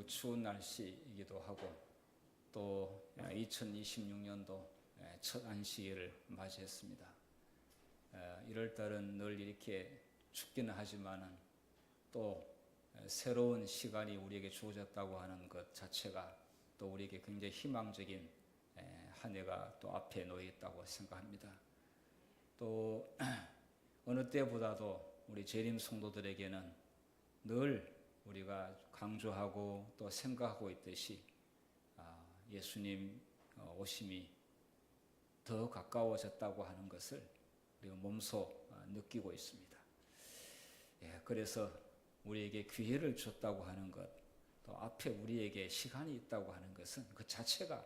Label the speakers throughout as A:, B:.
A: 추운 날씨이기도 하고 또 2026년도 첫 안식일을 맞이했습니다. 이럴 달은 늘 이렇게 춥기는 하지만은 또 새로운 시간이 우리에게 주어졌다고 하는 것 자체가 또 우리에게 굉장히 희망적인 한 해가 또 앞에 놓여 있다고 생각합니다. 또 어느 때보다도 우리 재림 성도들에게는 늘 우리가 강조하고 또 생각하고 있듯이 예수님 오심이 더 가까워졌다고 하는 것을 우리가 몸소 느끼고 있습니다. 그래서 우리에게 기회를 줬다고 하는 것, 또 앞에 우리에게 시간이 있다고 하는 것은 그 자체가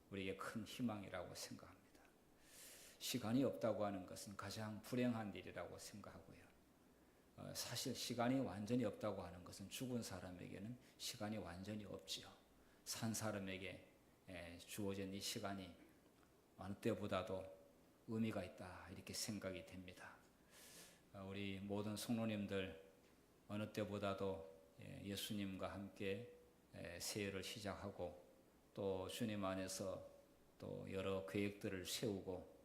A: 우리에게 큰 희망이라고 생각합니다. 시간이 없다고 하는 것은 가장 불행한 일이라고 생각하고요. 사실 시간이 완전히 없다고 하는 것은 죽은 사람에게는 시간이 완전히 없지요. 산 사람에게 주어진 이 시간이 어느 때보다도 의미가 있다 이렇게 생각이 됩니다. 우리 모든 성도님들 어느 때보다도 예수님과 함께 새해를 시작하고 또 주님 안에서 또 여러 계획들을 세우고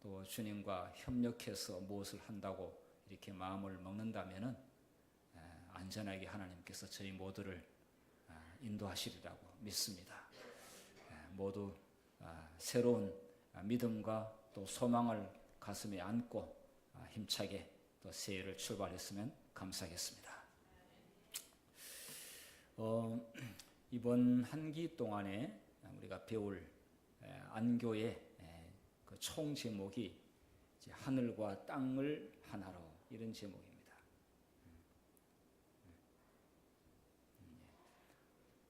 A: 또 주님과 협력해서 무엇을 한다고 이렇게 마음을 먹는다면은 안전하게 하나님께서 저희 모두를 인도하시리라고 믿습니다. 모두 새로운 믿음과 또 소망을 가슴에 안고 힘차게 또 새해를 출발했으면 감사하겠습니다. 이번 한기 동안에 우리가 배울 안교의 그 총 제목이 하늘과 땅을 하나로 이런 제목입니다.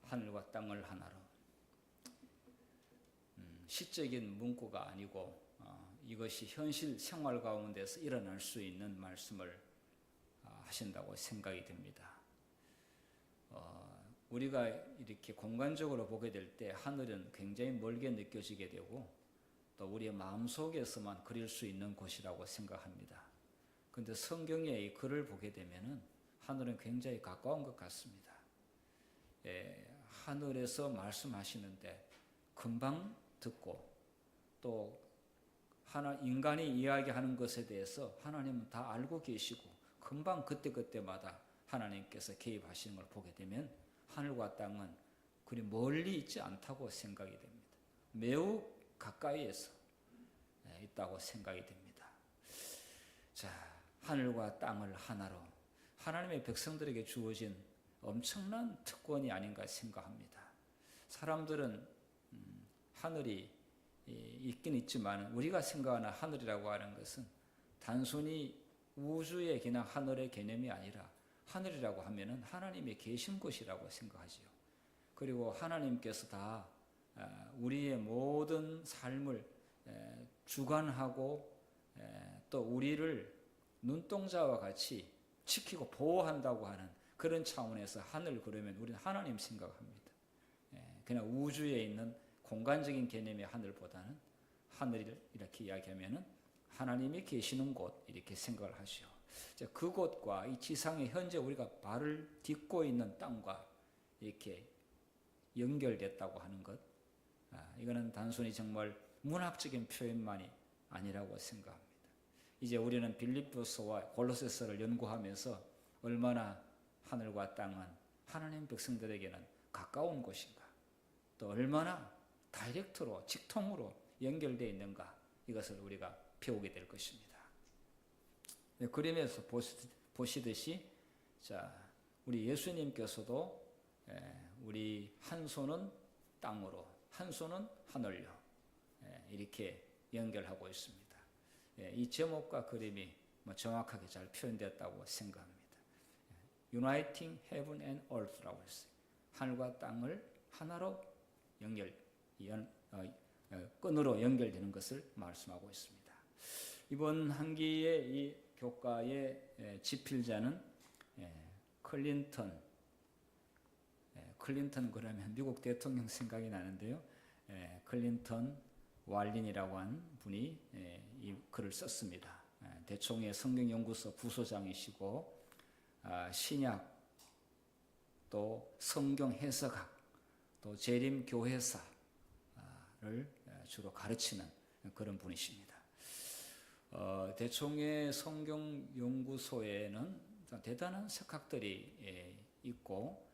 A: 하늘과 땅을 하나로. 시적인 문구가 아니고 이것이 현실 생활 가운데서 일어날 수 있는 말씀을 하신다고 생각이 됩니다. 우리가 이렇게 공간적으로 보게 될 때 하늘은 굉장히 멀게 느껴지게 되고 또 우리의 마음속에서만 그릴 수 있는 곳이라고 생각합니다. 그런데 성경의 이 글을 보게 되면은 하늘은 굉장히 가까운 것 같습니다. 하늘에서 말씀하시는데 금방 듣고 또 인간이 이야기하는 것에 대해서 하나님은 다 알고 계시고 금방 그때그때마다 하나님께서 개입하시는 걸 보게 되면 하늘과 땅은 그리 멀리 있지 않다고 생각이 됩니다. 매우 가까이에서 있다고 생각이 됩니다. 자, 하늘과 땅을 하나로 하나님의 백성들에게 주어진 엄청난 특권이 아닌가 생각합니다. 사람들은 하늘이 있긴 있지만 우리가 생각하는 하늘이라고 하는 것은 단순히 우주의 그냥 하늘의 개념이 아니라 하늘이라고 하면은 하나님이 계신 곳이라고 생각하지요. 그리고 하나님께서 다 우리의 모든 삶을 주관하고 또 우리를 눈동자와 같이 지키고 보호한다고 하는 그런 차원에서 하늘 그러면 우리는 하나님 생각합니다. 그냥 우주에 있는 공간적인 개념의 하늘보다는 하늘을 이렇게 이야기하면은 하나님이 계시는 곳 이렇게 생각을 하시오. 그곳과 이 지상에 현재 우리가 발을 딛고 있는 땅과 이렇게 연결됐다고 하는 것, 이거는 단순히 정말 문학적인 표현만이 아니라고 생각합니다. 이제 우리는 빌립보서와 골로새서를 연구하면서 얼마나 하늘과 땅은 하나님 백성들에게는 가까운 곳인가, 또 얼마나 다이렉트로 직통으로 연결되어 있는가, 이것을 우리가 배우게 될 것입니다. 그림에서 보시듯이 자, 우리 예수님께서도 우리 한 손은 땅으로 한 손은 하늘로 이렇게 연결하고 있습니다. 이 제목과 그림이 정확하게 잘 표현되었다고 생각합니다. Uniting Heaven and Earth라고 했어요. 하늘과 땅을 하나로 끈으로 연결되는 것을 말씀하고 있습니다. 이번 한기의 이 교과의 집필자는 클린턴 그러면 미국 대통령 생각이 나는데요. 클린턴 왈린이라고 하는 분이 이 글을 썼습니다. 대총회 성경연구소 부소장이시고 신약 또 성경 해석학, 또 재림 교회사를 주로 가르치는 그런 분이십니다. 대총회 성경연구소에는 대단한 석학들이 있고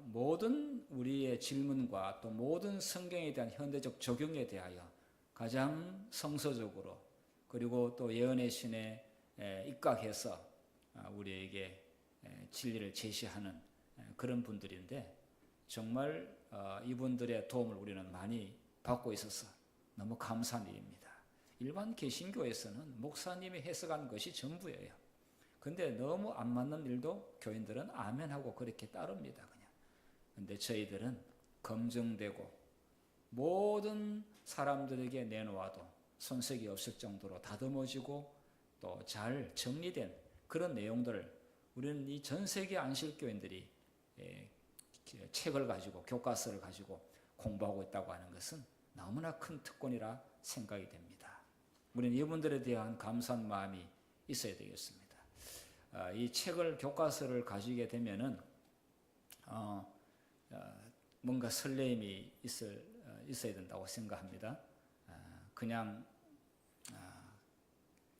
A: 모든 우리의 질문과 또 모든 성경에 대한 현대적 적용에 대하여 가장 성서적으로 그리고 또 예언의 신에 입각해서 우리에게 진리를 제시하는 그런 분들인데 정말 이분들의 도움을 우리는 많이 받고 있어서 너무 감사한 일입니다. 일반 개신교에서는 목사님이 해석한 것이 전부예요. 근데 너무 안 맞는 일도 교인들은 아멘하고 그렇게 따릅니다. 그냥. 근데 저희들은 검증되고 모든 사람들에게 내놓아도 손색이 없을 정도로 다듬어지고 또 잘 정리된 그런 내용들을 우리는 이 전 세계 안식교인들이 책을 가지고 교과서를 가지고 공부하고 있다고 하는 것은 너무나 큰 특권이라 생각이 됩니다. 우리는 이분들에 대한 감사한 마음이 있어야 되겠습니다. 이 책을 교과서를 가지게 되면은 뭔가 설레임이 있어야 된다고 생각합니다. 그냥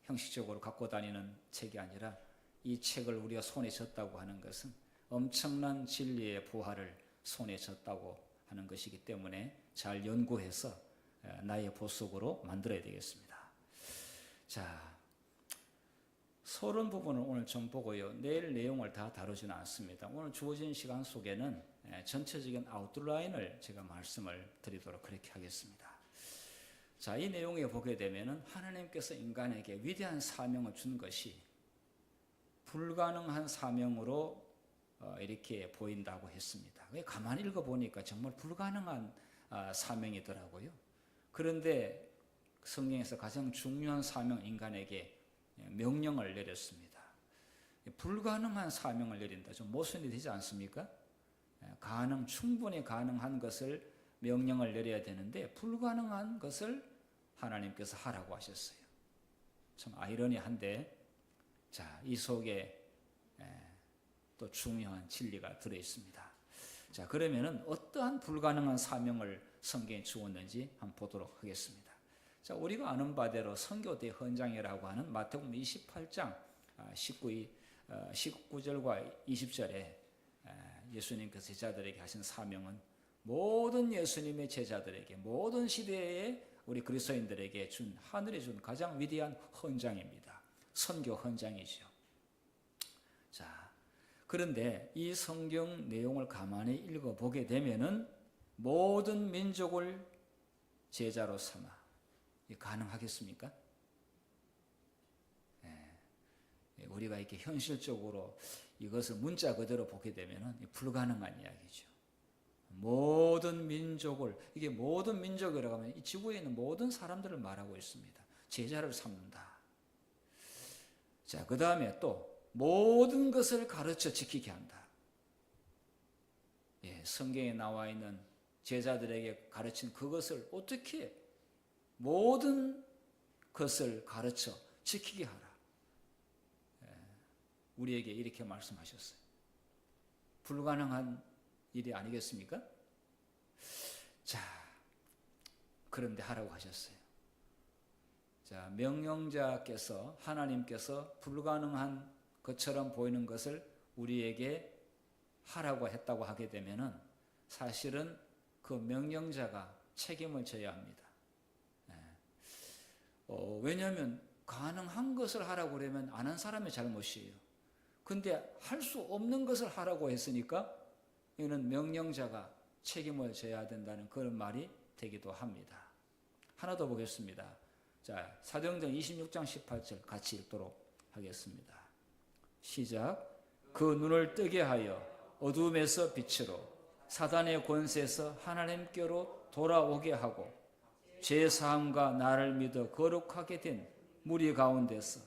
A: 형식적으로 갖고 다니는 책이 아니라 이 책을 우리가 손에 졌다고 하는 것은 엄청난 진리의 부활을 손에 졌다고 하는 것이기 때문에 잘 연구해서 나의 보석으로 만들어야 되겠습니다. 자, 서론 부분을 오늘 좀 보고요. 내일 내용을 다 다루지는 않습니다. 오늘 주어진 시간 속에는 전체적인 아웃라인을 제가 말씀을 드리도록 그렇게 하겠습니다. 자, 이 내용에 보게 되면은 하나님께서 인간에게 위대한 사명을 준 것이 불가능한 사명으로 이렇게 보인다고 했습니다. 가만히 읽어보니까 정말 불가능한 사명이더라고요. 그런데 성경에서 가장 중요한 사명 인간에게 명령을 내렸습니다. 불가능한 사명을 내린다. 좀 모순이 되지 않습니까? 충분히 가능한 것을 명령을 내려야 되는데 불가능한 것을 하나님께서 하라고 하셨어요. 참 아이러니한데 자, 이 속에 또 중요한 진리가 들어 있습니다. 자, 그러면은 어떠한 불가능한 사명을 성경에 주었는지 한번 보도록 하겠습니다. 자, 우리가 아는 바대로 선교대 헌장이라고 하는 마태복음 28장 19절과 20절에 예수님께서 제자들에게 하신 사명은 모든 예수님의 제자들에게 모든 시대의 우리 그리스도인들에게 준 하늘에 준 가장 위대한 헌장입니다. 선교 헌장이죠. 자, 그런데 이 성경 내용을 가만히 읽어보게 되면은 모든 민족을 제자로 삼아 가능하겠습니까? 우리가 이렇게 현실적으로 이것을 문자 그대로 보게 되면은 불가능한 이야기죠. 모든 민족을, 이게 모든 민족이라고 하면 이 지구에 있는 모든 사람들을 말하고 있습니다. 제자를 삼는다. 자, 그 다음에 또 모든 것을 가르쳐 지키게 한다. 성경에 나와 있는 제자들에게 가르친 그것을 어떻게 모든 것을 가르쳐 지키게 하라. 우리에게 이렇게 말씀하셨어요. 불가능한 일이 아니겠습니까? 자, 그런데 하라고 하셨어요. 자, 명령자께서 하나님께서 불가능한 것처럼 보이는 것을 우리에게 하라고 했다고 하게 되면은 사실은 그 명령자가 책임을 져야 합니다. 왜냐하면 가능한 것을 하라고 그러면 안 한 사람의 잘못이에요. 근데 할 수 없는 것을 하라고 했으니까 이거는 명령자가 책임을 져야 된다는 그런 말이 되기도 합니다. 하나 더 보겠습니다. 자, 사도행전 26장 18절 같이 읽도록 하겠습니다. 시작. 그 눈을 뜨게 하여 어둠에서 빛으로 사단의 권세에서 하나님께로 돌아오게 하고 죄사함과 나를 믿어 거룩하게 된 무리 가운데서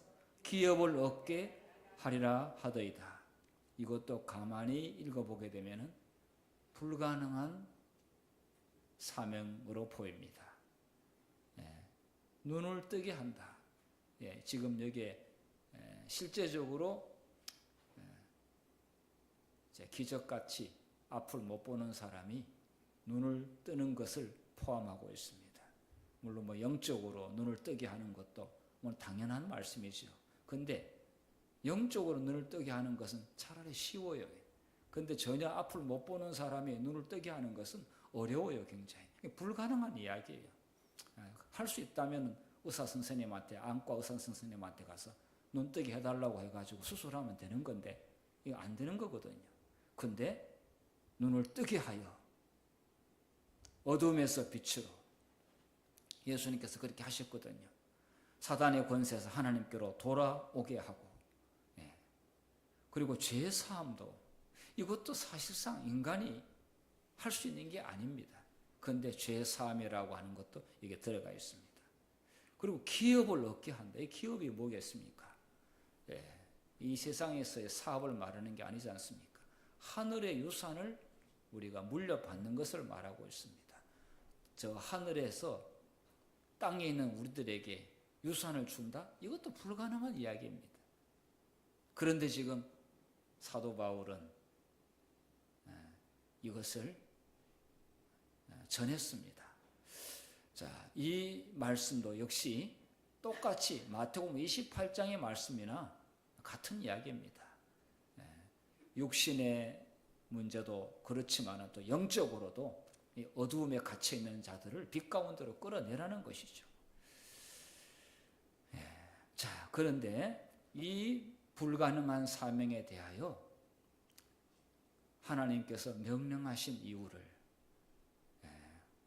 A: 기업을 얻게 하리라 하더이다. 이것도 가만히 읽어보게 되면 불가능한 사명으로 보입니다. 눈을 뜨게 한다. 지금 여기에 실제적으로 기적같이 앞을 못 보는 사람이 눈을 뜨는 것을 포함하고 있습니다. 물론 영적으로 눈을 뜨게 하는 것도 당연한 말씀이죠. 근데 영적으로 눈을 뜨게 하는 것은 차라리 쉬워요. 근데 전혀 앞을 못 보는 사람이 눈을 뜨게 하는 것은 어려워요, 굉장히. 불가능한 이야기예요. 할 수 있다면 의사 선생님한테, 안과 의사 선생님한테 가서 눈 뜨게 해달라고 해가지고 수술하면 되는 건데, 이거 안 되는 거거든요. 근데 눈을 뜨게 하여 어둠에서 빛으로 예수님께서 그렇게 하셨거든요. 사단의 권세에서 하나님께로 돌아오게 하고, 그리고 죄 사함도 이것도 사실상 인간이 할 수 있는 게 아닙니다. 그런데 죄 사함이라고 하는 것도 이게 들어가 있습니다. 그리고 기업을 얻게 한다. 이 기업이 뭐겠습니까? 이 세상에서의 사업을 말하는 게 아니지 않습니까? 하늘의 유산을 우리가 물려받는 것을 말하고 있습니다. 저 하늘에서 땅에 있는 우리들에게 유산을 준다? 이것도 불가능한 이야기입니다. 그런데 지금 사도 바울은 이것을 전했습니다. 자, 이 말씀도 역시 똑같이 마태복음 28장의 말씀이나 같은 이야기입니다. 육신의 문제도 그렇지만 또 영적으로도 이 어두움에 갇혀 있는 자들을 빛 가운데로 끌어내라는 것이죠. 자, 그런데 이 불가능한 사명에 대하여 하나님께서 명령하신 이유를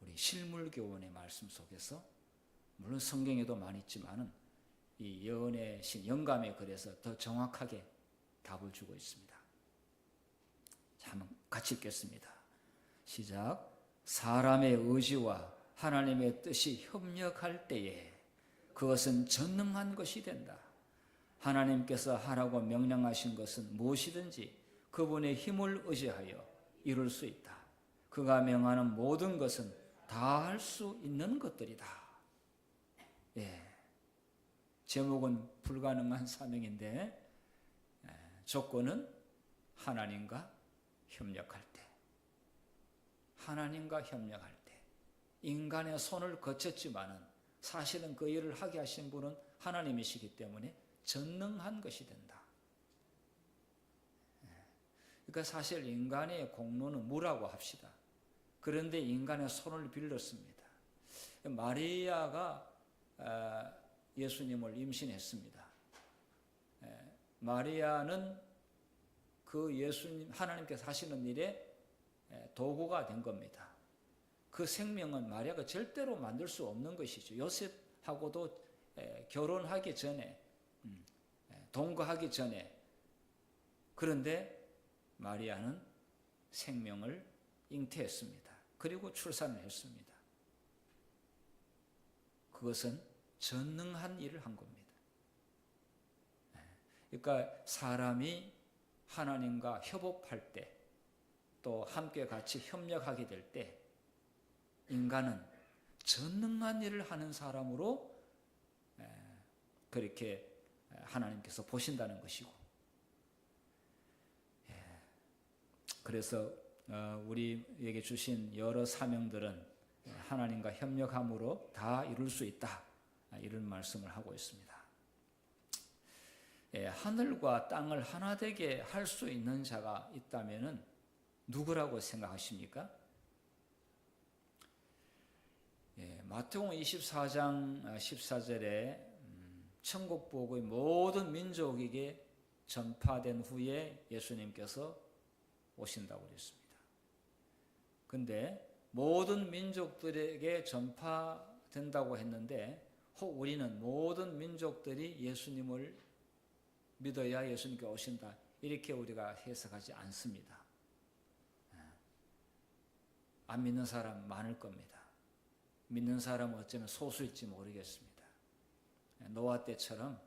A: 우리 실물교훈의 말씀 속에서, 물론 성경에도 많이 있지만은 이 예언의 신 영감의 글에서 더 정확하게 답을 주고 있습니다. 자, 한번 같이 읽겠습니다. 시작. 사람의 의지와 하나님의 뜻이 협력할 때에 그것은 전능한 것이 된다. 하나님께서 하라고 명령하신 것은 무엇이든지 그분의 힘을 의지하여 이룰 수 있다. 그가 명하는 모든 것은 다 할 수 있는 것들이다. 제목은 불가능한 사명인데 조건은 하나님과 협력할 때. 하나님과 협력할 때. 인간의 손을 거쳤지만은 사실은 그 일을 하게 하신 분은 하나님이시기 때문에 전능한 것이 된다. 그러니까 사실 인간의 공로는 무라고 합시다. 그런데 인간의 손을 빌렸습니다. 마리아가 예수님을 임신했습니다. 마리아는 그 예수님, 하나님께서 하시는 일에 도구가 된 겁니다. 그 생명은 마리아가 절대로 만들 수 없는 것이죠. 요셉하고도 결혼하기 전에, 동거하기 전에. 그런데 마리아는 생명을 잉태했습니다. 그리고 출산을 했습니다. 그것은 전능한 일을 한 겁니다. 그러니까 사람이 하나님과 협업할 때, 또 함께 같이 협력하게 될 때 인간은 전능한 일을 하는 사람으로 그렇게 하나님께서 보신다는 것이고, 그래서 우리에게 주신 여러 사명들은 하나님과 협력함으로 다 이룰 수 있다, 이런 말씀을 하고 있습니다. 하늘과 땅을 하나 되게 할 수 있는 자가 있다면 누구라고 생각하십니까? 마태복음 24장 14절에 천국복의 모든 민족에게 전파된 후에 예수님께서 오신다고 그랬습니다. 근데 모든 민족들에게 전파된다고 했는데 혹 우리는 모든 민족들이 예수님을 믿어야 예수님께 오신다, 이렇게 우리가 해석하지 않습니다. 안 믿는 사람 많을 겁니다. 믿는 사람은 어쩌면 소수일지 모르겠습니다. 노아 때처럼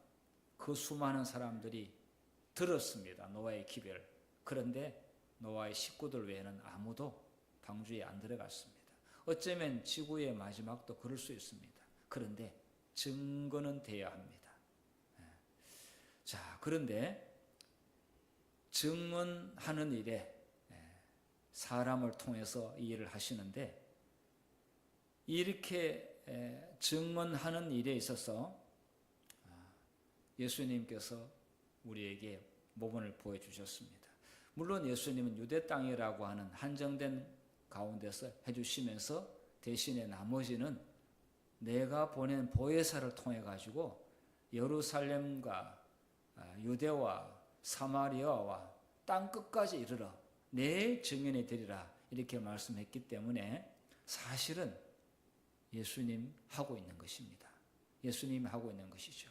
A: 그 수많은 사람들이 들었습니다. 노아의 기별. 그런데 노아의 식구들 외에는 아무도 방주에 안 들어갔습니다. 어쩌면 지구의 마지막도 그럴 수 있습니다. 그런데 증거는 돼야 합니다. 자, 그런데 증언하는 일에 사람을 통해서 이 일을 하시는데, 이렇게 증언하는 일에 있어서 예수님께서 우리에게 모범을 보여주셨습니다. 물론 예수님은 유대 땅이라고 하는 한정된 가운데서 해주시면서 대신에 나머지는 내가 보낸 보혜사를 통해 가지고 예루살렘과 유대와 사마리아와 땅 끝까지 이르러 내 증인이 되리라 이렇게 말씀했기 때문에 사실은 예수님 하고 있는 것입니다. 예수님이 하고 있는 것이죠.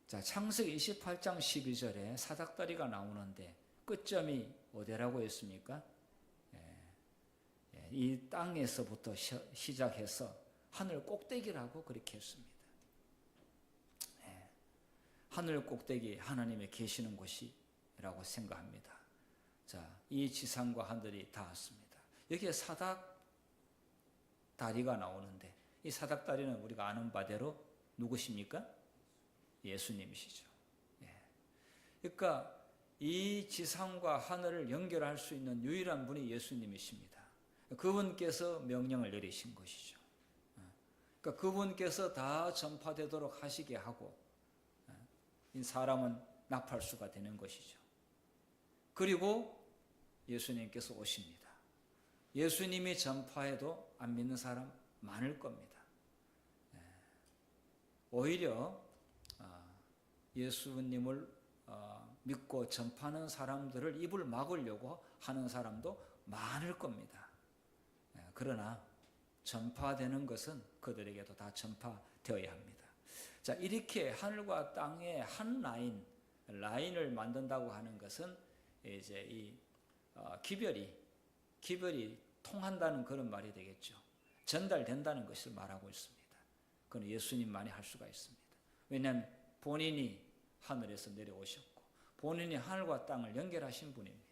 A: 자, 창세기 28장 12절에 사닥다리가 나오는데 끝점이 어디라고 했습니까? 이 땅에서부터 시작해서 하늘 꼭대기라고 그렇게 했습니다. 하늘 꼭대기 하나님의 계시는 곳이라고 생각합니다. 자, 이 지상과 하늘이 닿았습니다. 여기에 사닥다리가 나오는데 이 사닥다리는 우리가 아는 바대로 누구십니까? 예수님이시죠. 그러니까 이 지상과 하늘을 연결할 수 있는 유일한 분이 예수님이십니다. 그분께서 명령을 내리신 것이죠. 그러니까 그분께서 다 전파되도록 하시게 하고 이 사람은 나팔수가 되는 것이죠. 그리고 예수님께서 오십니다. 예수님이 전파해도 안 믿는 사람 많을 겁니다. 오히려 예수님을 믿고 전파하는 사람들을 입을 막으려고 하는 사람도 많을 겁니다. 그러나 전파되는 것은 그들에게도 다 전파되어야 합니다. 자, 이렇게 하늘과 땅의 한 라인을 만든다고 하는 것은 이제 이 기별이 통한다는 그런 말이 되겠죠. 전달된다는 것을 말하고 있습니다. 그건 예수님만이 할 수가 있습니다. 왜냐하면 본인이 하늘에서 내려오셨고 본인이 하늘과 땅을 연결하신 분입니다.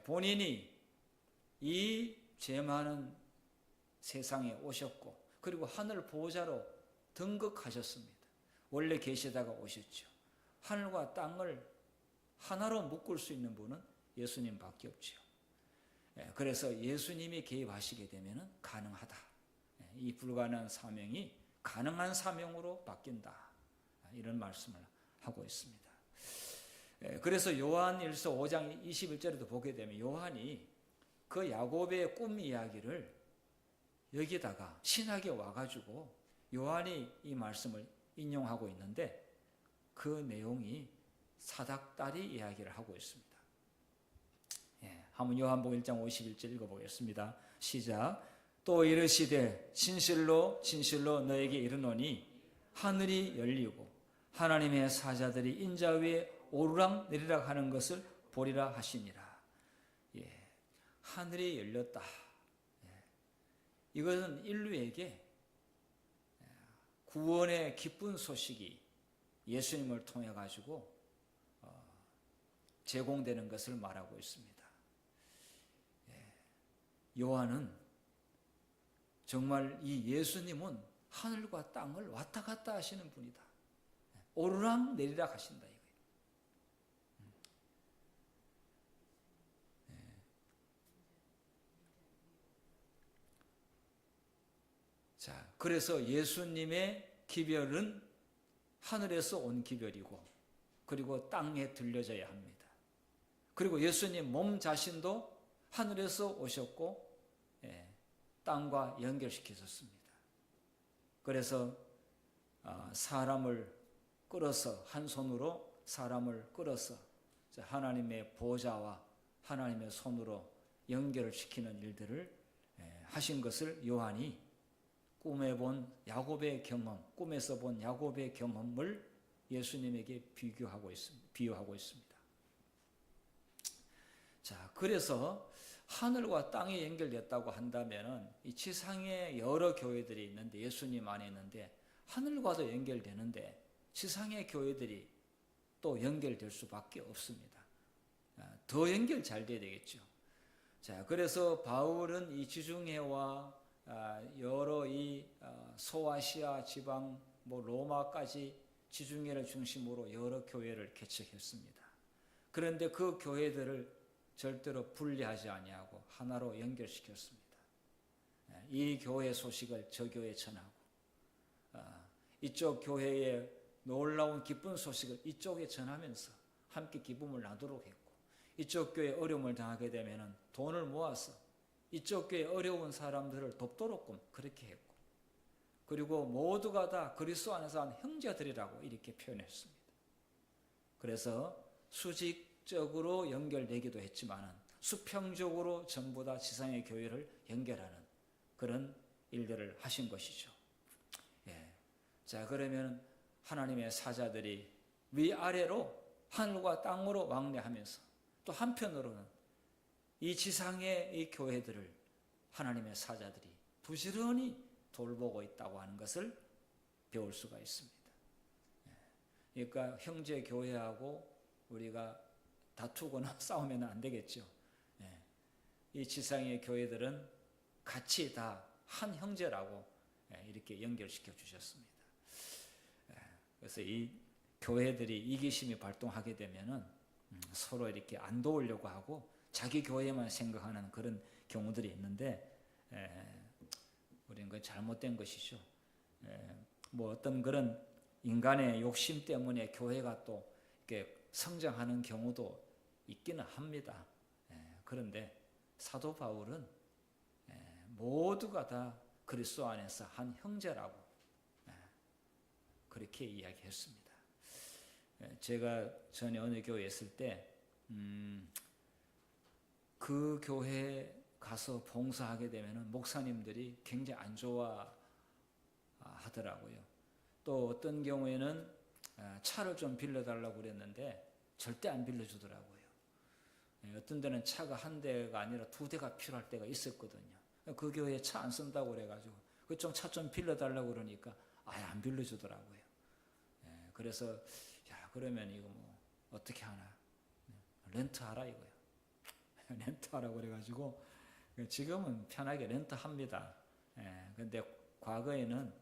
A: 본인이 이 죄 많은 세상에 오셨고 그리고 하늘 보호자로 등극하셨습니다. 원래 계시다가 오셨죠. 하늘과 땅을 하나로 묶을 수 있는 분은 예수님밖에 없죠. 그래서 예수님이 개입하시게 되면 가능하다. 이 불가능한 사명이 가능한 사명으로 바뀐다. 이런 말씀을 하고 있습니다. 그래서 요한일서 5장 21절에도 보게 되면 요한이 그 야곱의 꿈 이야기를 여기다가 신학에 와가지고 요한이 이 말씀을 인용하고 있는데 그 내용이 사닥다리 이야기를 하고 있습니다. 한번 요한복음 1장 51절 읽어보겠습니다. 시작. 또 이르시되 진실로 진실로 너에게 이르노니 하늘이 열리고 하나님의 사자들이 인자 위에 오르락 내리락 하는 것을 보리라 하시니라. 하늘이 열렸다. 이것은 인류에게 구원의 기쁜 소식이 예수님을 통해 가지고 제공되는 것을 말하고 있습니다. 요한은 정말 이 예수님은 하늘과 땅을 왔다 갔다 하시는 분이다. 오르락 내리락 하신다. 자, 그래서 예수님의 기별은 하늘에서 온 기별이고 그리고 땅에 들려져야 합니다. 그리고 예수님 몸 자신도 하늘에서 오셨고 땅과 연결시키셨습니다. 그래서 사람을 끌어서 한 손으로 사람을 끌어서 하나님의 보좌와 하나님의 손으로 연결을 시키는 일들을 하신 것을 요한이 꿈에서 본 야곱의 경험을 예수님에게 비유하고 있습니다. 자, 그래서 하늘과 땅이 연결됐다고 한다면 이 지상에 여러 교회들이 있는데 예수님 안에 있는데 하늘과도 연결되는데 지상의 교회들이 또 연결될 수밖에 없습니다. 더 연결 잘 돼야 되겠죠. 자, 그래서 바울은 이 지중해와 여러 이 소아시아 지방 로마까지 지중해를 중심으로 여러 교회를 개척했습니다. 그런데 그 교회들을 절대로 분리하지 아니하고 하나로 연결시켰습니다. 이 교회 소식을 저 교회에 전하고 이쪽 교회의 놀라운 기쁜 소식을 이쪽에 전하면서 함께 기쁨을 나누도록 했고, 이쪽 교회에 어려움을 당하게 되면 돈을 모아서 이쪽 교회에 어려운 사람들을 돕도록 그렇게 했고, 그리고 모두가 다 그리스도 안에서 한 형제들이라고 이렇게 표현했습니다. 그래서 수직적으로 연결되기도 했지만 수평적으로 전부 다 지상의 교회를 연결하는 그런 일들을 하신 것이죠. 자, 그러면 하나님의 사자들이 위아래로 하늘과 땅으로 왕래하면서 또 한편으로는 이 지상의 이 교회들을 하나님의 사자들이 부지런히 돌보고 있다고 하는 것을 배울 수가 있습니다. 그러니까 형제 교회하고 우리가 다투거나 싸우면 안 되겠죠. 이 지상의 교회들은 같이 다 한 형제라고 이렇게 연결시켜 주셨습니다. 그래서 이 교회들이 이기심이 발동하게 되면은 서로 이렇게 안 도우려고 하고 자기 교회만 생각하는 그런 경우들이 있는데, 우리는 그 잘못된 것이죠. 뭐 어떤 그런 인간의 욕심 때문에 교회가 또 이렇게 성장하는 경우도 있기는 합니다. 그런데 사도 바울은 모두가 다 그리스도 안에서 한 형제라고 그렇게 이야기했습니다. 제가 전에 어느 교회에 있을 때 그 교회에 가서 봉사하게 되면 목사님들이 굉장히 안 좋아하더라고요. 또 어떤 경우에는 차를 좀 빌려달라고 그랬는데 절대 안 빌려주더라고요. 어떤 데는 차가 한 대가 아니라 두 대가 필요할 때가 있었거든요. 그 교회에 차 안 쓴다고 그래가지고 그쪽 차 좀 빌려달라고 그러니까 아예 안 빌려주더라고요. 그래서 야, 그러면 이거 뭐 어떻게 하나, 렌트하라 이거요. 렌트하라고 그래가지고 지금은 편하게 렌트합니다. 근데 과거에는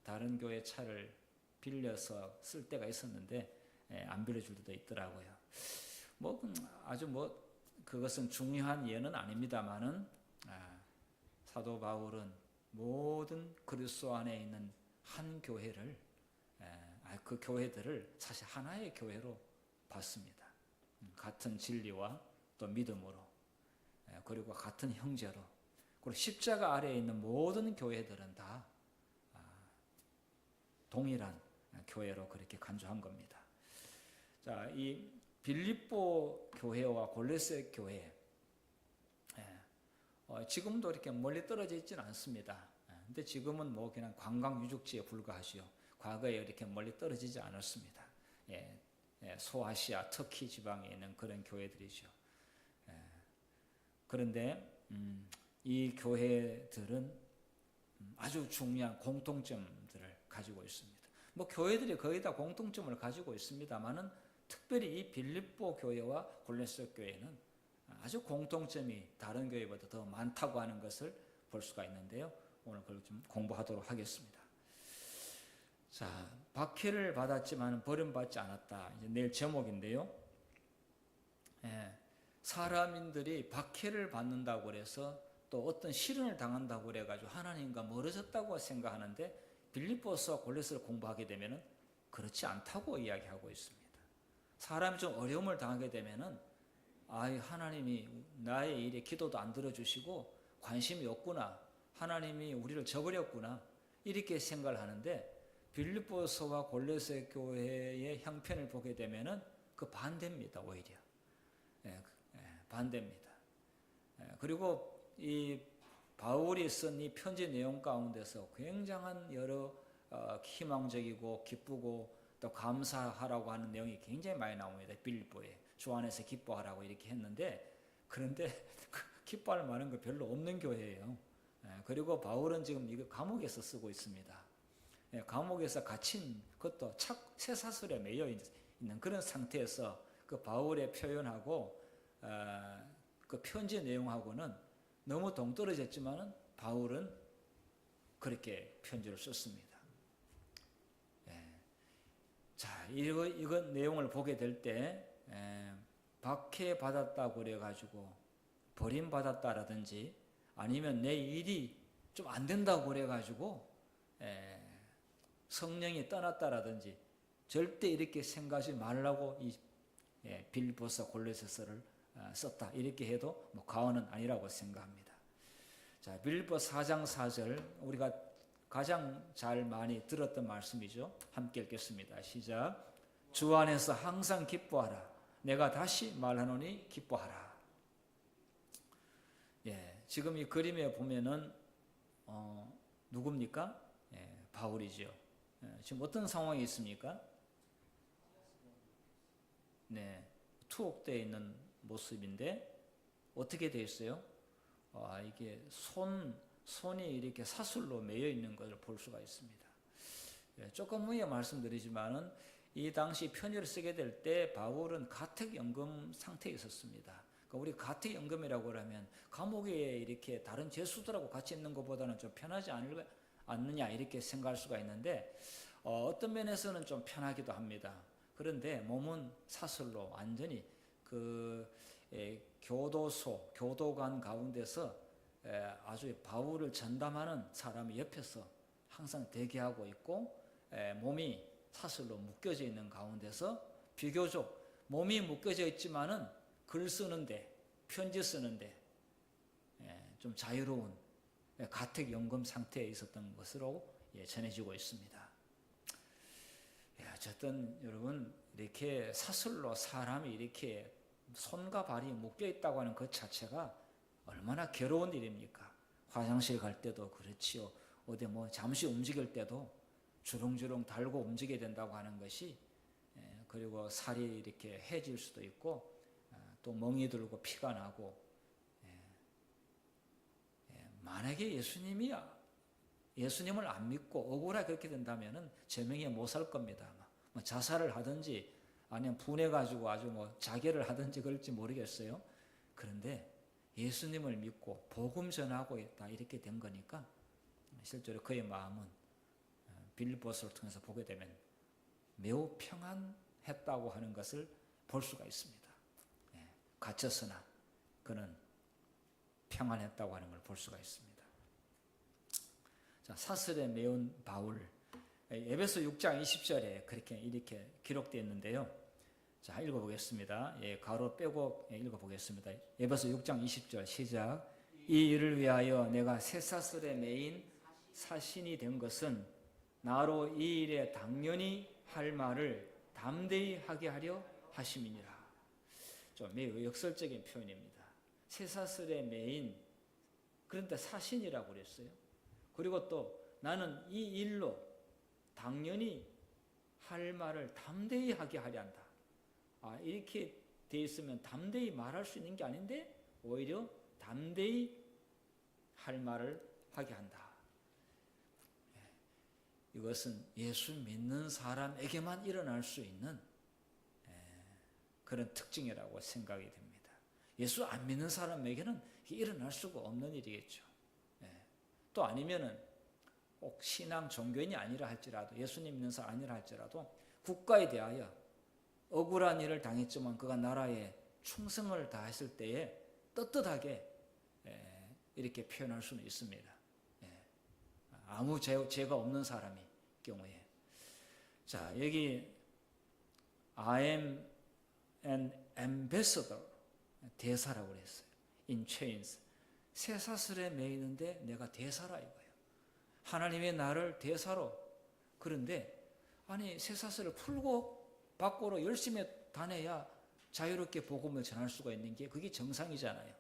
A: 다른 교회 차를 빌려서 쓸 때가 있었는데 안 빌려줄 때도 있더라고요. 뭐 아주 뭐 그것은 중요한 예는 아닙니다만은 사도 바울은 모든 그리스도 안에 있는 한 교회를, 그 교회들을 사실 하나의 교회로 봤습니다. 같은 진리와 또 믿음으로, 그리고 같은 형제로, 그리고 십자가 아래에 있는 모든 교회들은 다 동일한 교회로 그렇게 간주한 겁니다. 자, 이 빌립보 교회와 골로새 교회, 지금도 이렇게 멀리 떨어져 있지는 않습니다. 근데 지금은 뭐 그냥 관광 유적지에 불과하지요. 과거에 이렇게 멀리 떨어지지 않았습니다. 소아시아, 터키 지방에 있는 그런 교회들이죠. 그런데 이 교회들은 아주 중요한 공통점들을 가지고 있습니다. 뭐 교회들이 거의 다 공통점을 가지고 있습니다만은 특별히 이 빌립보 교회와 골로새 교회는 아주 공통점이 다른 교회보다 더 많다고 하는 것을 볼 수가 있는데요. 오늘 그걸 좀 공부하도록 하겠습니다. 자, 박해를 받았지만 버림받지 않았다. 이제 내일 제목인데요. 사람인들이 박해를 받는다고 해서 또 어떤 시련을 당한다고 그래가지고 하나님과 멀어졌다고 생각하는데 빌립보서 골로새를 공부하게 되면은 그렇지 않다고 이야기하고 있습니다. 사람이 좀 어려움을 당하게 되면은 하나님이 나의 일에 기도도 안 들어주시고 관심이 없구나, 하나님이 우리를 저버렸구나 이렇게 생각을 하는데 빌립보서와 골로새 교회의 형편을 보게 되면은 그 반대입니다. 오히려 반대입니다. 그리고 이 바울이 쓴 이 편지 내용 가운데서 굉장한 여러 희망적이고 기쁘고 또 감사하라고 하는 내용이 굉장히 많이 나옵니다. 빌립보에 주 안에서 기뻐하라고 이렇게 했는데, 그런데 기뻐할 만한 거 별로 없는 교회예요. 그리고 바울은 지금 이거 감옥에서 쓰고 있습니다. 감옥에서 갇힌, 그것도 쇠사슬에 매여 있는 그런 상태에서 그 바울의 표현하고 그 편지 내용하고는 너무 동떨어졌지만은 바울은 그렇게 편지를 썼습니다. 자, 이거 내용을 보게 될 때 박해받았다고 그래가지고 버림받았다라든지 아니면 내 일이 좀 안 된다고 그래가지고 성령이 떠났다라든지 절대 이렇게 생각하지 말라고 이 빌립보서 골로새서를 썼다 이렇게 해도 뭐 과언은 아니라고 생각합니다. 자, 빌립보 4장 4절 우리가 가장 잘 많이 들었던 말씀이죠. 함께 읽겠습니다. 시작. 주 안에서 항상 기뻐하라. 내가 다시 말하노니 기뻐하라. 지금 이 그림에 보면은 누굽니까? 바울이죠. 지금 어떤 상황이 있습니까? 투옥되어 있는 모습인데 어떻게 되어 있어요? 이게 손이 이렇게 사슬로 매여 있는 것을 볼 수가 있습니다. 조금 후에 말씀드리지만은 이 당시 편지를 쓰게 될 때 바울은 가택연금 상태에 있었습니다. 그러니까 우리 가택연금이라고 하면 감옥에 이렇게 다른 죄수들하고 같이 있는 것보다는 좀 편하지 않느냐 이렇게 생각할 수가 있는데 어떤 면에서는 좀 편하기도 합니다. 그런데 몸은 사슬로 완전히 교도관 가운데서 아주 바울을 전담하는 사람이 옆에서 항상 대기하고 있고 몸이 사슬로 묶여져 있는 가운데서 비교적 몸이 묶여져 있지만은 글 쓰는데 편지 쓰는데 좀 자유로운 가택연금 상태에 있었던 것으로 전해지고 있습니다. 어쨌든 여러분 이렇게 사슬로 사람이 이렇게 손과 발이 묶여 있다고 하는 것 자체가 얼마나 괴로운 일입니까? 화장실 갈 때도 그렇지요. 어디 뭐 잠시 움직일 때도 주렁주렁 달고 움직여야 된다고 하는 것이 그리고 살이 이렇게 해질 수도 있고 또 멍이 들고 피가 나고 만약에 예수님을 안 믿고 억울하게 그렇게 된다면은 제명에 못 살 겁니다. 뭐 자살을 하든지 아니면 분해가지고 아주 뭐 자결을 하든지 그럴지 모르겠어요. 그런데 예수님을 믿고 복음 전하고 있다 이렇게 된 거니까 실제로 그의 마음은 빌립보서를 통해서 보게 되면 매우 평안했다고 하는 것을 볼 수가 있습니다. 갇혔으나 그는 평안했다고 하는 걸 볼 수가 있습니다. 자, 사슬에 매운 바울 에베소 6장 20절에 이렇게 기록되어 있는데요. 자, 읽어보겠습니다. 가로 빼고 읽어보겠습니다. 에베소 6장 20절 시작. 이 일을 위하여 내가 쇠사슬에 매인 사신이 된 것은 나로 이 일에 당연히 할 말을 담대히 하게 하려 하심이니라. 좀 매우 역설적인 표현입니다. 쇠사슬에 매인 그런데 사신이라고 그랬어요. 그리고 또 나는 이 일로 당연히 할 말을 담대히 하게 하려 한다. 이렇게 돼 있으면 담대히 말할 수 있는 게 아닌데 오히려 담대히 할 말을 하게 한다. 이것은 예수 믿는 사람에게만 일어날 수 있는 그런 특징이라고 생각이 됩니다. 예수 안 믿는 사람에게는 일어날 수가 없는 일이겠죠. 또 아니면은 꼭 신앙 종교인이 아니라 할지라도 예수님 믿는 사람 아니라 할지라도 국가에 대하여 억울한 일을 당했지만 그가 나라에 충성을 다했을 때에 떳떳하게 이렇게 표현할 수는 있습니다. 아무 죄가 없는 사람이 경우에. 자, 여기 I am an ambassador 대사라고 그랬어요. In chains. 쇠사슬에 매이는데 내가 대사라 이거예요. 하나님의 나를 대사로. 그런데 아니 쇠사슬을 풀고 밖으로 열심히 다녀야 자유롭게 복음을 전할 수가 있는 게 그게 정상이잖아요.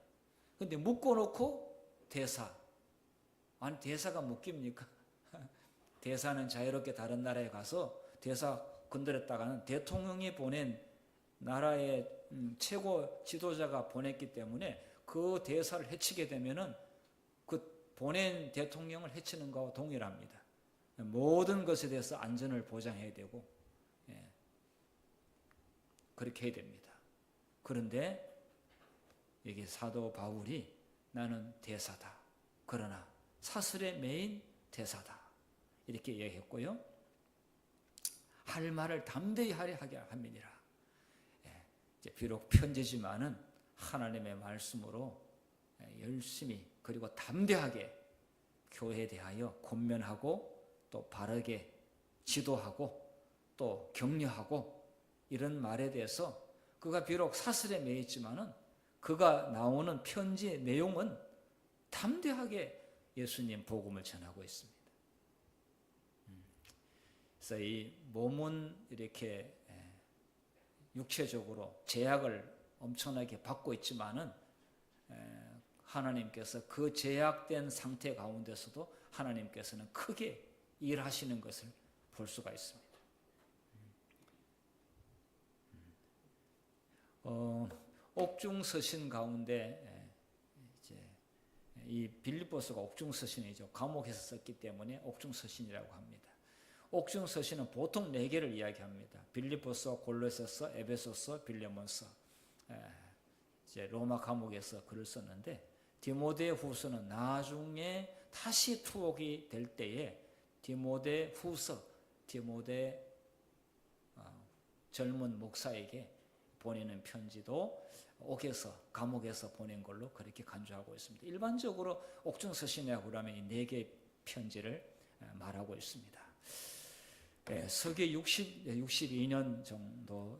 A: 그런데 묶어놓고 대사. 아니 대사가 묶입니까? 대사는 자유롭게 다른 나라에 가서 대사 건드렸다가는 대통령이 보낸 나라의 최고 지도자가 보냈기 때문에 그 대사를 해치게 되면은 그 보낸 대통령을 해치는 것과 동일합니다. 모든 것에 대해서 안전을 보장해야 되고 그렇게 해야 됩니다. 그런데 여기 사도 바울이 나는 대사다. 그러나 사슬에 매인 대사다. 이렇게 얘기했고요. 할 말을 담대히 하게 함이니라. 이제 비록 편지지만은 하나님의 말씀으로 열심히 그리고 담대하게 교회에 대하여 권면하고 또 바르게 지도하고 또 격려하고 이런 말에 대해서 그가 비록 사슬에 매여 있지만은 그가 나오는 편지의 내용은 담대하게 예수님 복음을 전하고 있습니다. 그래서 이 몸은 이렇게 육체적으로 제약을 엄청나게 받고 있지만은 하나님께서 그 제약된 상태 가운데서도 하나님께서는 크게 일하시는 것을 볼 수가 있습니다. 옥중서신 가운데 이제 이 빌립보서가 옥중서신이죠. 감옥에서 썼기 때문에 옥중서신이라고 합니다. 옥중서신은 보통 4개를 이야기합니다. 빌립보서, 골로새서, 에베소서, 빌레몬서. 이제 로마 감옥에서 글을 썼는데 디모데 후서는 나중에 다시 투옥이 될 때에 디모데 후서, 디모데 젊은 목사에게 보내는 편지도 옥에서 감옥에서 보낸 걸로 그렇게 간주하고 있습니다. 일반적으로 옥중서신이라고 하면 이 4개의 편지를 말하고 있습니다. 서기 62년 정도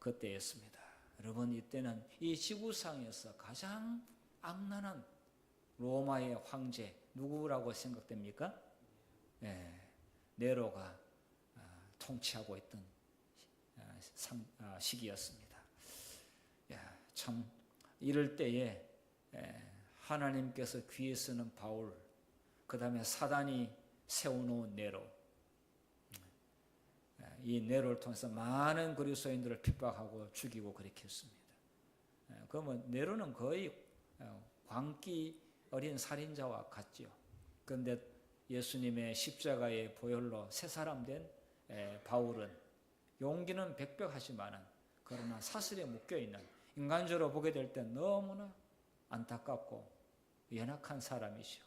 A: 그때였습니다. 여러분 이때는 이 지구상에서 가장 악랄한 로마의 황제 누구라고 생각됩니까? 네로가 통치하고 있던 시기였습니다. 참 이럴 때에 하나님께서 귀에 쓰는 바울, 그 다음에 사단이 세워놓은 네로, 이 네로를 통해서 많은 그리스도인들을 핍박하고 죽이고 그렇게 했습니다. 그러면 네로는 거의 광기 어린 살인자와 같죠. 그런데 예수님의 십자가의 보혈로 새 사람 된 바울은 용기는 백백하지만은 그러나 사슬에 묶여있는 인간적으로 보게 될 때 너무나 안타깝고 연약한 사람이죠.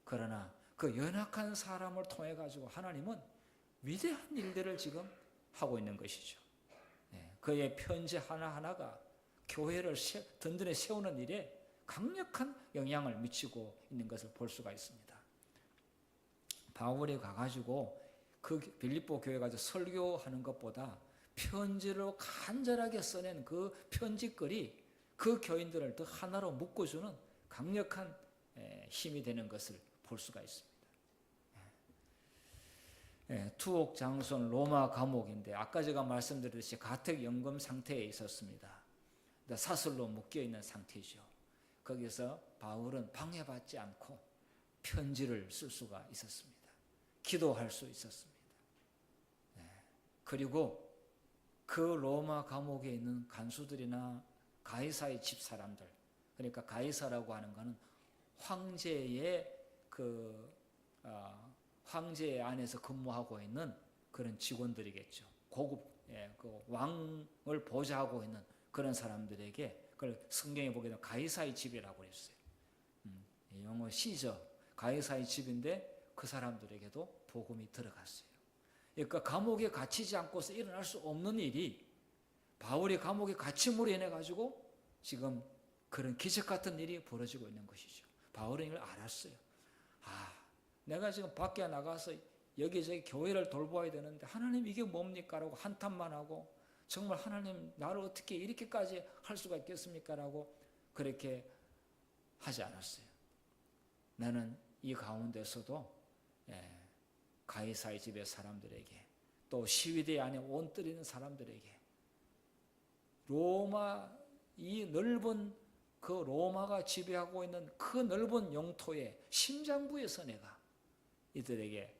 A: 그러나 그 연약한 사람을 통해 가지고 하나님은 위대한 일들을 지금 하고 있는 것이죠. 그의 편지 하나하나가 교회를 든든히 세우는 일에 강력한 영향을 미치고 있는 것을 볼 수가 있습니다. 바울이 가가지고 그 빌립보 교회 가서 설교하는 것보다 편지로 간절하게 써낸 그 편지글이 그 교인들을 더 하나로 묶어주는 강력한 힘이 되는 것을 볼 수가 있습니다. 투옥 장소는 로마 감옥인데 아까 제가 말씀드렸듯이 가택 연금 상태에 있었습니다. 사슬로 묶여있는 상태죠. 거기서 바울은 방해받지 않고 편지를 쓸 수가 있었습니다. 기도할 수 있었습니다. 그리고 그 로마 감옥에 있는 간수들이나 가이사의 집 사람들, 그러니까 가이사라고 하는 것은 황제의 황제 안에서 근무하고 있는 그런 직원들이겠죠. 고급 그 왕을 보좌하고 있는 그런 사람들에게 그걸 성경에 보게 되면 가이사의 집이라고 했어요. 영어 시저 가이사의 집인데 그 사람들에게도 복음이 들어갔어요. 그러니까 감옥에 갇히지 않고서 일어날 수 없는 일이 바울이 감옥에 갇힘으로 인해 가지고 지금 그런 기적 같은 일이 벌어지고 있는 것이죠. 바울은 이걸 알았어요. 내가 지금 밖에 나가서 여기저기 교회를 돌보아야 되는데 하나님 이게 뭡니까? 라고 한탄만 하고 정말 하나님 나를 어떻게 이렇게까지 할 수가 있겠습니까? 라고 그렇게 하지 않았어요. 나는 이 가운데서도 가이사의 집의 사람들에게 또 시위대 안에 온뜨리는 사람들에게 로마 이 넓은 그 로마가 지배하고 있는 그 넓은 영토의 심장부에서 내가 이들에게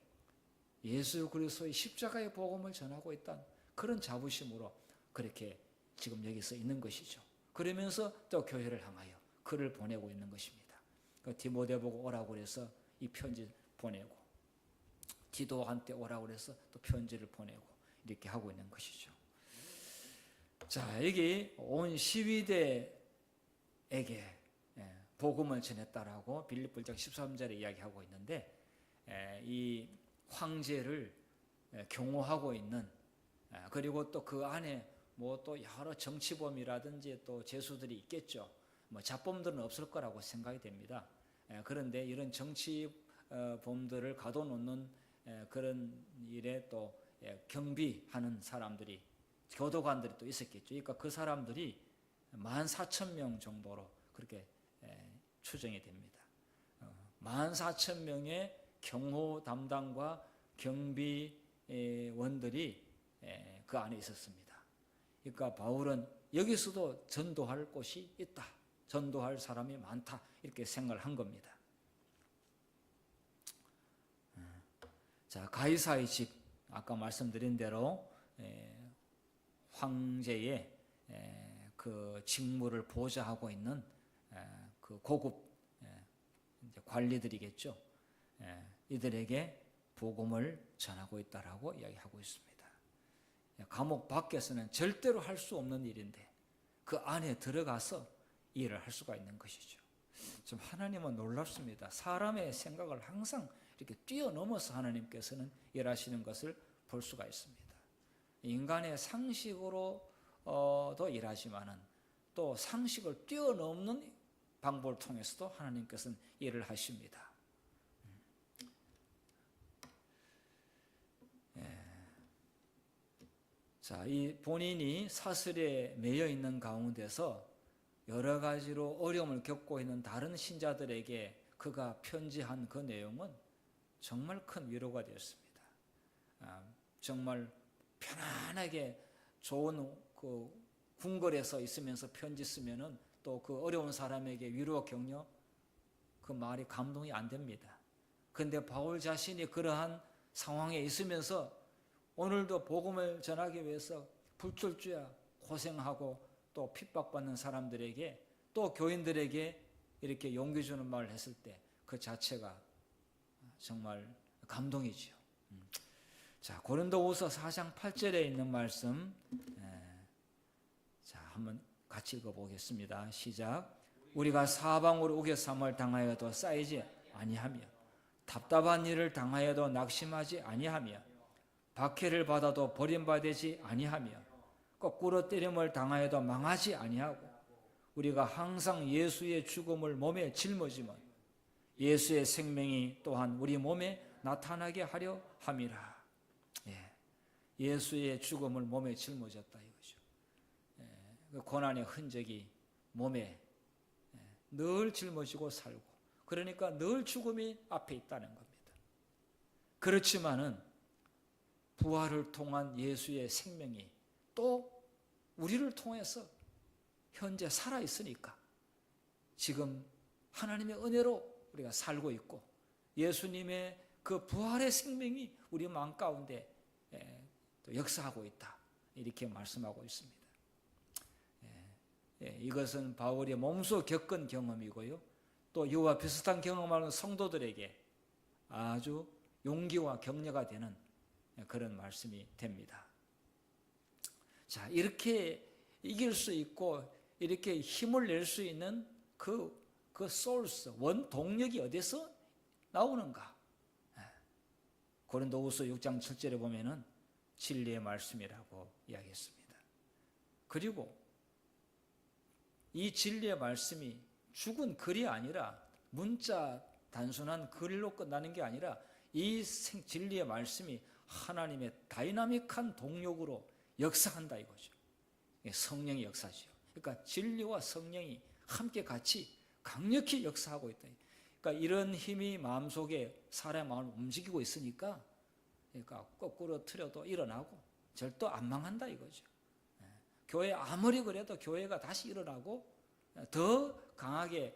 A: 예수 그리스도의 십자가의 복음을 전하고 있다는 그런 자부심으로 그렇게 지금 여기서 있는 것이죠. 그러면서 또 교회를 향하여 글을 보내고 있는 것입니다. 디모데 보고 오라고 그래서 이 편지 보내고 디도한테 오라고 그래서 또 편지를 보내고 이렇게 하고 있는 것이죠. 자, 여기 온 시위대에게 복음을 전했다라고 빌립보 1장 13절에 이야기하고 있는데 이 황제를 경호하고 있는, 그리고 또 그 안에 뭐 또 여러 정치범이라든지 또 죄수들이 있겠죠. 뭐 잡범들은 없을 거라고 생각이 됩니다. 그런데 이런 정치범들을 가둬놓는 그런 일에 또 경비하는 사람들이, 교도관들이 또 있었겠죠. 그러니까 그 사람들이 14,000명 정도로 그렇게 추정이 됩니다. 14,000명의 경호 담당과 경비원들이 그 안에 있었습니다. 그러니까 바울은 여기서도 전도할 곳이 있다, 전도할 사람이 많다, 이렇게 생각을 한 겁니다. 자, 가이사의 집, 아까 말씀드린 대로 황제의 그 직무를 보좌하고 있는 그 고급 관리들이겠죠. 이들에게 복음을 전하고 있다라고 이야기하고 있습니다. 감옥 밖에서는 절대로 할 수 없는 일인데 그 안에 들어가서 일을 할 수가 있는 것이죠. 좀 하나님은 놀랍습니다. 사람의 생각을 항상 이렇게 뛰어넘어서 하나님께서는 일하시는 것을 볼 수가 있습니다. 인간의 상식으로도 일하지만은 또 상식을 뛰어넘는 방법을 통해서도 하나님께서는 일을 하십니다. 자, 이 본인이 사슬에 매여 있는 가운데서 여러 가지로 어려움을 겪고 있는 다른 신자들에게 그가 편지한 그 내용은 정말 큰 위로가 되었습니다. 정말 편안하게 좋은 그 궁궐에서 있으면서 편지 쓰면은 또 그 어려운 사람에게 위로와 격려, 그 말이 감동이 안 됩니다. 그런데 바울 자신이 그러한 상황에 있으면서 오늘도 복음을 전하기 위해서 불철주야 고생하고 또 핍박받는 사람들에게 또 교인들에게 이렇게 용기 주는 말을 했을 때 그 자체가 정말 감동이죠. 자, 고린도후서 4장 8절에 있는 말씀, 자, 한번 같이 읽어보겠습니다. 시작. 우리가 사방으로 우겨삼을 당하여도 쌓이지 아니하며 답답한 일을 당하여도 낙심하지 아니하며 박해를 받아도 버림받지 아니하며 거꾸로 때림을 당하여도 망하지 아니하고 우리가 항상 예수의 죽음을 몸에 짊어지면 예수의 생명이 또한 우리 몸에 나타나게 하려 함이라. 예수의 죽음을 몸에 짊어졌다 이거죠. 그 고난의 흔적이 몸에 늘 짊어지고 살고, 그러니까 늘 죽음이 앞에 있다는 겁니다. 그렇지만은 부활을 통한 예수의 생명이 또 우리를 통해서 현재 살아 있으니까 지금 하나님의 은혜로 우리가 살고 있고 예수님의 그 부활의 생명이 우리 마음 가운데 또 역사하고 있다, 이렇게 말씀하고 있습니다. 이것은 바울이 몸소 겪은 경험이고요, 또 이와 비슷한 경험하는 성도들에게 아주 용기와 격려가 되는 그런 말씀이 됩니다. 자, 이렇게 이길 수 있고 이렇게 힘을 낼 수 있는 그 소urce, 원동력이 어디서 나오는가? 고린도후서 6장 7절에 보면은 진리의 말씀이라고 이야기했습니다. 그리고 이 진리의 말씀이 죽은 글이 아니라 문자 단순한 글로 끝나는 게 아니라 이 진리의 말씀이 하나님의 다이나믹한 동력으로 역사한다 이거죠. 성령의 역사죠. 그러니까 진리와 성령이 함께 같이 강력히 역사하고 있다. 그러니까 이런 힘이 마음속에 사람의 마음을 움직이고 있으니까, 그러니까 거꾸로 틀어도 일어나고 절대 안 망한다 이거죠. 교회 아무리 그래도 교회가 다시 일어나고 더 강하게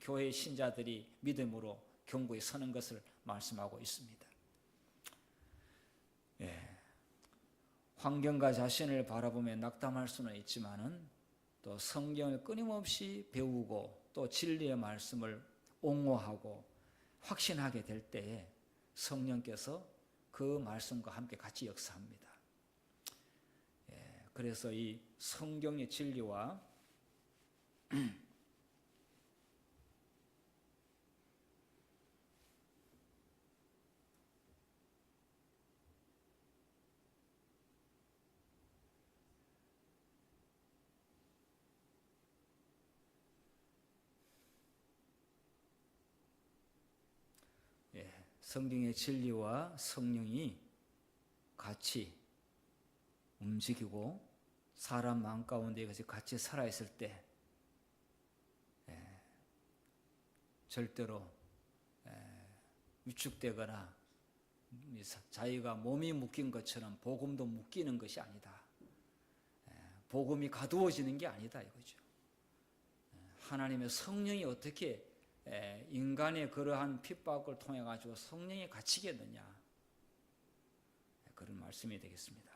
A: 교회 신자들이 믿음으로 경고에 서는 것을 말씀하고 있습니다. 환경과 자신을 바라보며 낙담할 수는 있지만은 또 성경을 끊임없이 배우고 또 진리의 말씀을 옹호하고 확신하게 될 때에 성령께서 그 말씀과 함께 같이 역사합니다. 그래서 이 성경의 진리와 성경의 진리와 성령이 같이 움직이고 사람 마음 가운데 이것이 같이 살아있을 때 절대로 위축되거나 자기가 몸이 묶인 것처럼 복음도 묶이는 것이 아니다. 복음이 가두어지는 게 아니다 이거죠. 하나님의 성령이 어떻게 인간의 그러한 핍박을 통해 가지고 성령이 갇히겠느냐, 그런 말씀이 되겠습니다.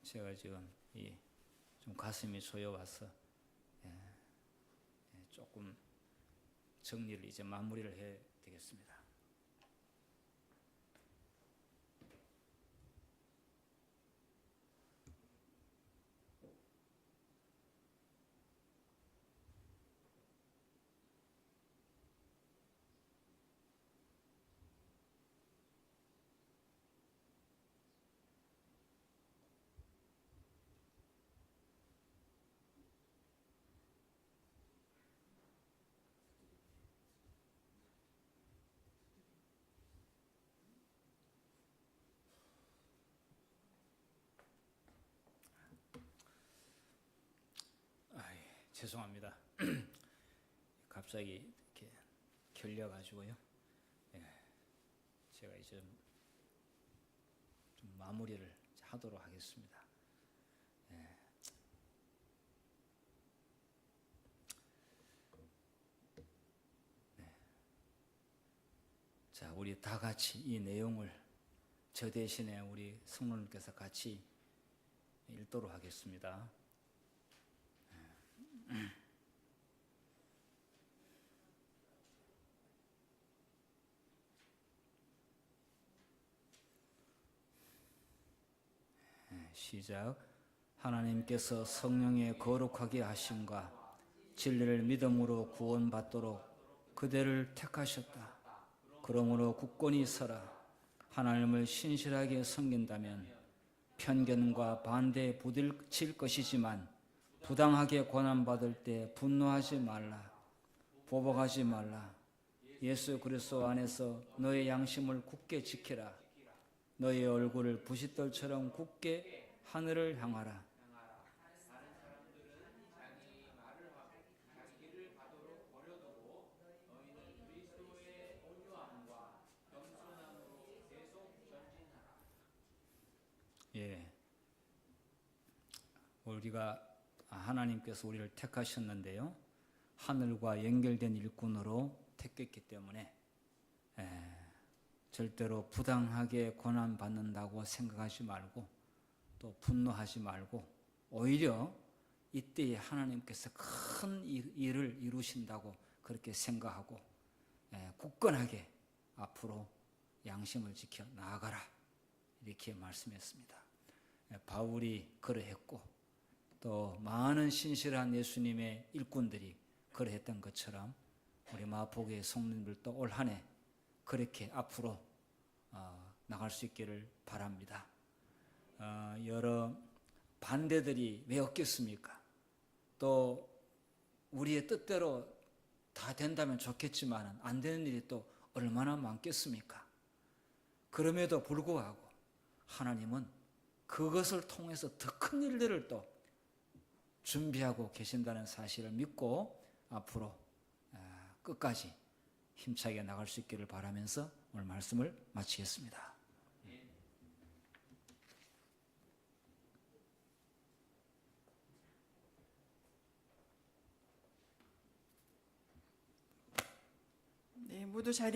A: 제가 지금 좀 가슴이 조여와서 조금 정리를 이제 마무리를 해야 되겠습니다. 죄송합니다. 갑자기 이렇게 결려가지고요. 제가 이제 좀 마무리를 하도록 하겠습니다. 자, 우리 다 같이 이 내용을 저 대신에 우리 성도님께서 같이 읽도록 하겠습니다. 시작. 하나님께서 성령의 거룩하게 하심과 진리를 믿음으로 구원받도록 그대를 택하셨다. 그러므로 굳건히 서라. 하나님을 신실하게 섬긴다면 편견과 반대에 부딪힐 것이지만 부당하게 고난받을 때 분노하지 말라. 보복하지 말라. 예수 그리스도 안에서 너의 양심을 굳게 지키라. 너의 얼굴을 부싯돌처럼 굳게 하늘을 향하라. 우리가 하나님께서 우리를 택하셨는데요, 하늘과 연결된 일꾼으로 택했기 때문에 절대로 부당하게 고난받는다고 생각하지 말고 또 분노하지 말고 오히려 이때에 하나님께서 큰 일을 이루신다고 그렇게 생각하고 굳건하게 앞으로 양심을 지켜 나아가라, 이렇게 말씀했습니다. 바울이 그러했고 또 많은 신실한 예수님의 일꾼들이 그러했던 것처럼 우리 마포교회 성도님들도 올 한 해 그렇게 앞으로 나갈 수 있기를 바랍니다. 여러 반대들이 왜 없겠습니까? 또 우리의 뜻대로 다 된다면 좋겠지만 안 되는 일이 또 얼마나 많겠습니까? 그럼에도 불구하고 하나님은 그것을 통해서 더 큰 일들을 또 준비하고 계신다는 사실을 믿고 앞으로 끝까지 힘차게 나갈 수 있기를 바라면서 오늘 말씀을 마치겠습니다.
B: 네, 모두 자리에